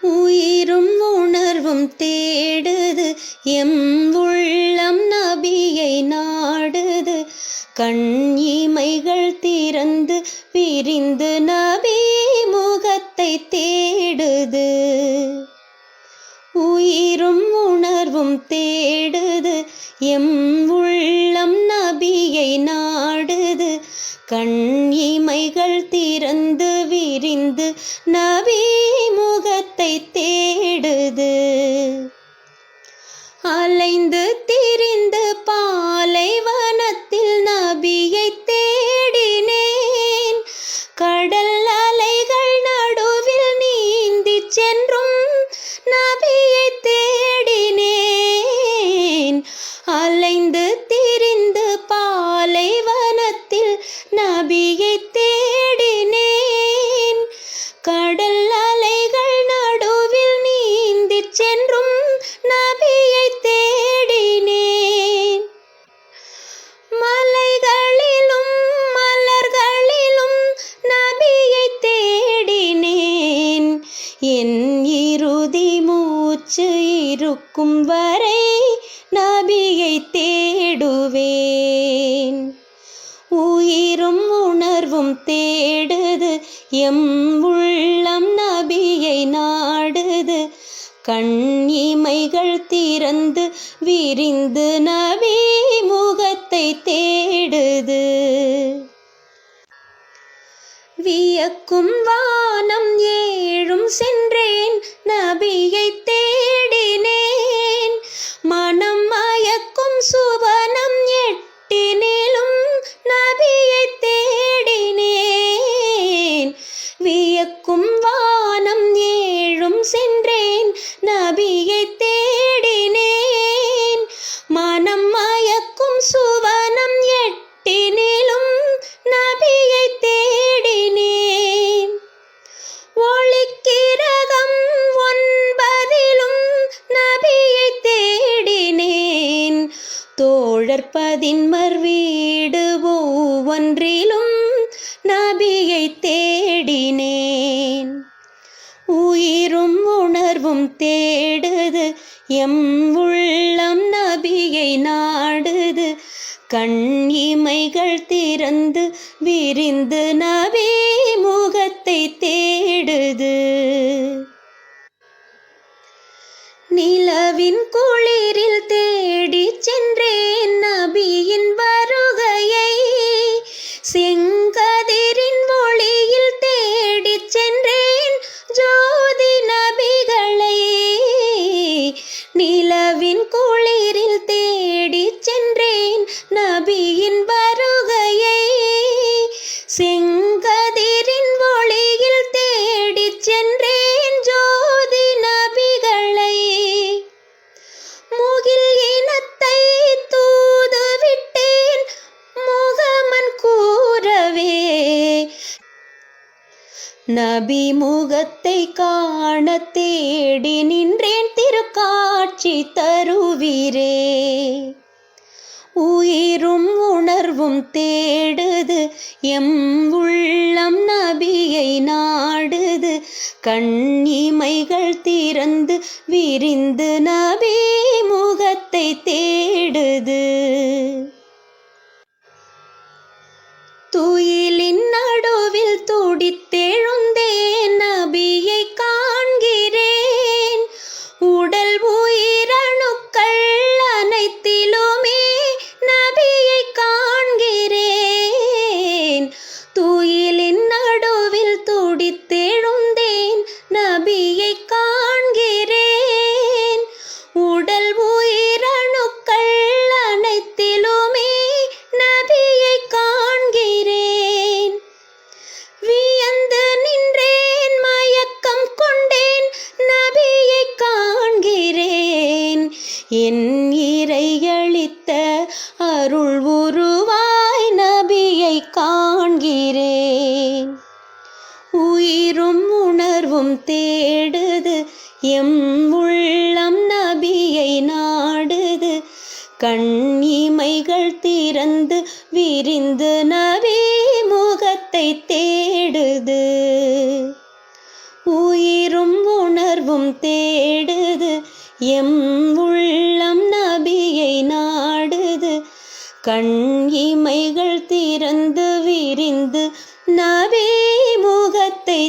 உயிரும் உணர்வும் தேடுது எம் உள்ளம் நபியை நாடுது. கண் இமைகள் திறந்து விரிந்து நபி முகத்தை தேடுது. உயிரும் உணர்வும் தேடுது எம் உள்ளம் நபியை நாடுது. கண் இமைகள் திறந்து விரிந்து நபி முகத்தை தேடுது. அலைந்து திரிந்து பாலைவனத்தில் நபியை தேடினேன். கடல் அலைகள் நடுவில் நீந்தி சென்றும் நபியை தேடினேன். அலைந்து திரிந்து பாலைவனத்தில் நபியை தேடினேன். கடல் அலைகள் நடுவில் நீந்தி சென்றும் நபியை தேடினேன். மலைகளிலும் மலர்களிலும் நபியை தேடினேன். என் இறுதி மூச்சு இருக்கும் வரை நபியை தேடுவேன். உயிரும் உணர்வும் தேடுது எம் உள்ளம் நபியை நாடுது. கண் இமைகள் திறந்து விரிந்து நபி முகத்தை தேடுது. வியக்கும் வானம் ஏழும் சென்றேன் நபியை தேடினேன். மனம் மயக்கும் சுவனம் எட்டினிலும் நபியை தேடினேன். வியக்கும் வானம் ஏழும் சென்றேன் நபியை தேடினேன். மனம் மயக்கும் சுவனம் எட்டினிலும் நபியை தேடினேன். ஒளிக்கிரகம் 9 நபியை தேடினேன். தோழர் 11 வீடு ஒவ்வொன்றிலும் நபியை தேடினேன். உயிரும் உணர்வும் தேடுது எம் உள்ளம் நபியை நாடுது. கண் இமைகள் திறந்து விரிந்து நபி முகத்தை தேடுது. நிலவின் குளிரில் தேடி சென்றேன் நபியின் வருகையை. செங்கதிரின் ஒளியில் தேடி சென்றேன் ஜோதி நபிகளை. நிலவின் குளிரில் தேடி சென்றேன் நபியின் வருகையை. செங்கதிரின் ஒளியில் தேடி சென்றேன் ஜோதி நபிகளை. முகில் இனத்தை தூது விட்டேன் முகமன் கூறவே. நபி முகத்தை காண தேடி நின்றேன் திருக்காட்சி தருவீரே. உயிரும் உணர்வும் தேடுது எம் உள்ளம் நபியை நாடுது. கண் இமைகள் திறந்து விரிந்து நபி முகத்தை தேடுது. துயிலின் நடுவில் துடித்தெழுந்தேன் நபியை காண்கிறேன். உடல் உயிரணுக்கள் அனைத்திலுமே நபியை காண்கிறேன். துயிலின் நடுவில் துடித்தெழுந்தேன் நபியை காண்கிறேன். உடல் உயிரணுக்கள் அனைத்திலுமே நபியை காண்கிறேன். வியந்து நின்றேன் மயக்கம் கொண்டேன் நபியை காண்கிறேன். என் இறையளித்த அருள் உருவாய் நபியை காண்கிறேன். உயிரும் உணர்வும் தேடுது எம் உள்ளம் நபியை நாடுது. கண் இமைகள் திறந்து விரிந்து நபி முகத்தை தேடுது. உயிரும் உணர்வும் உணர்வும் தேடுது எம் உள்ளம் நபியை நாடுது கண் இமைகள் திறந்து விரிந்து நபி முகத்தை